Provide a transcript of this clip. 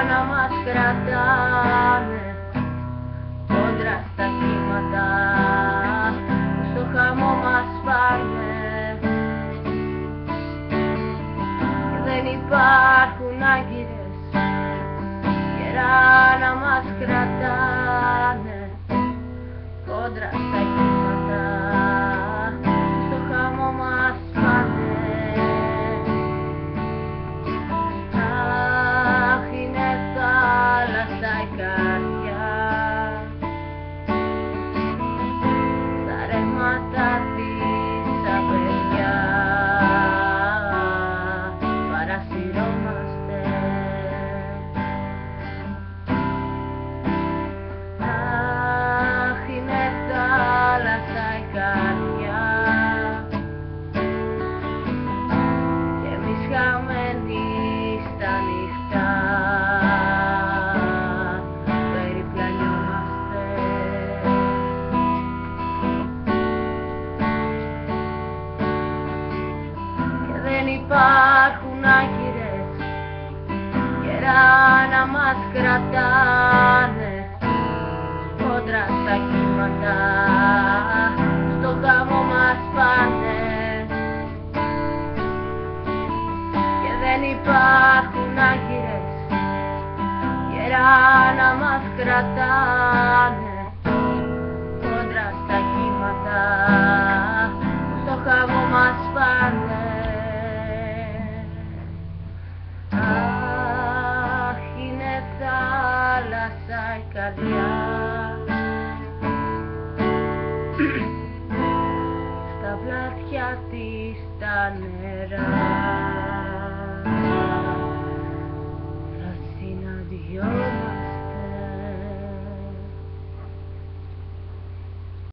να μας κρατάνε κόντρα στα κύματα που στο χαμό μας πάνε. Και δεν υπάρχουν άγκυρες γερά να μας κρατάνε κόντρα στα κύματα που στο χαμό μας πάνε. Αχ, είναι θάλασσα η καρδιά στα ρεύματα της απεργιά, παρασυρώμαστε. Αχ, είναι θάλασσα η καρδιά και εμείς χαμένοι στα νυχτά περιπλανιόμαστε. Και δεν υπάρχουν άγκυρες γερά να μας κρατάνε κόντρα στα κύματα στο χαμό μας πάνε. Και δεν υπάρχουν άγκυρες γερά να μας κρατάνε κόντρα στα κύματα στο χαμό μας πάνε. Αχ, είναι θάλασσα η καρδιά στα βλάτια της τα νερά.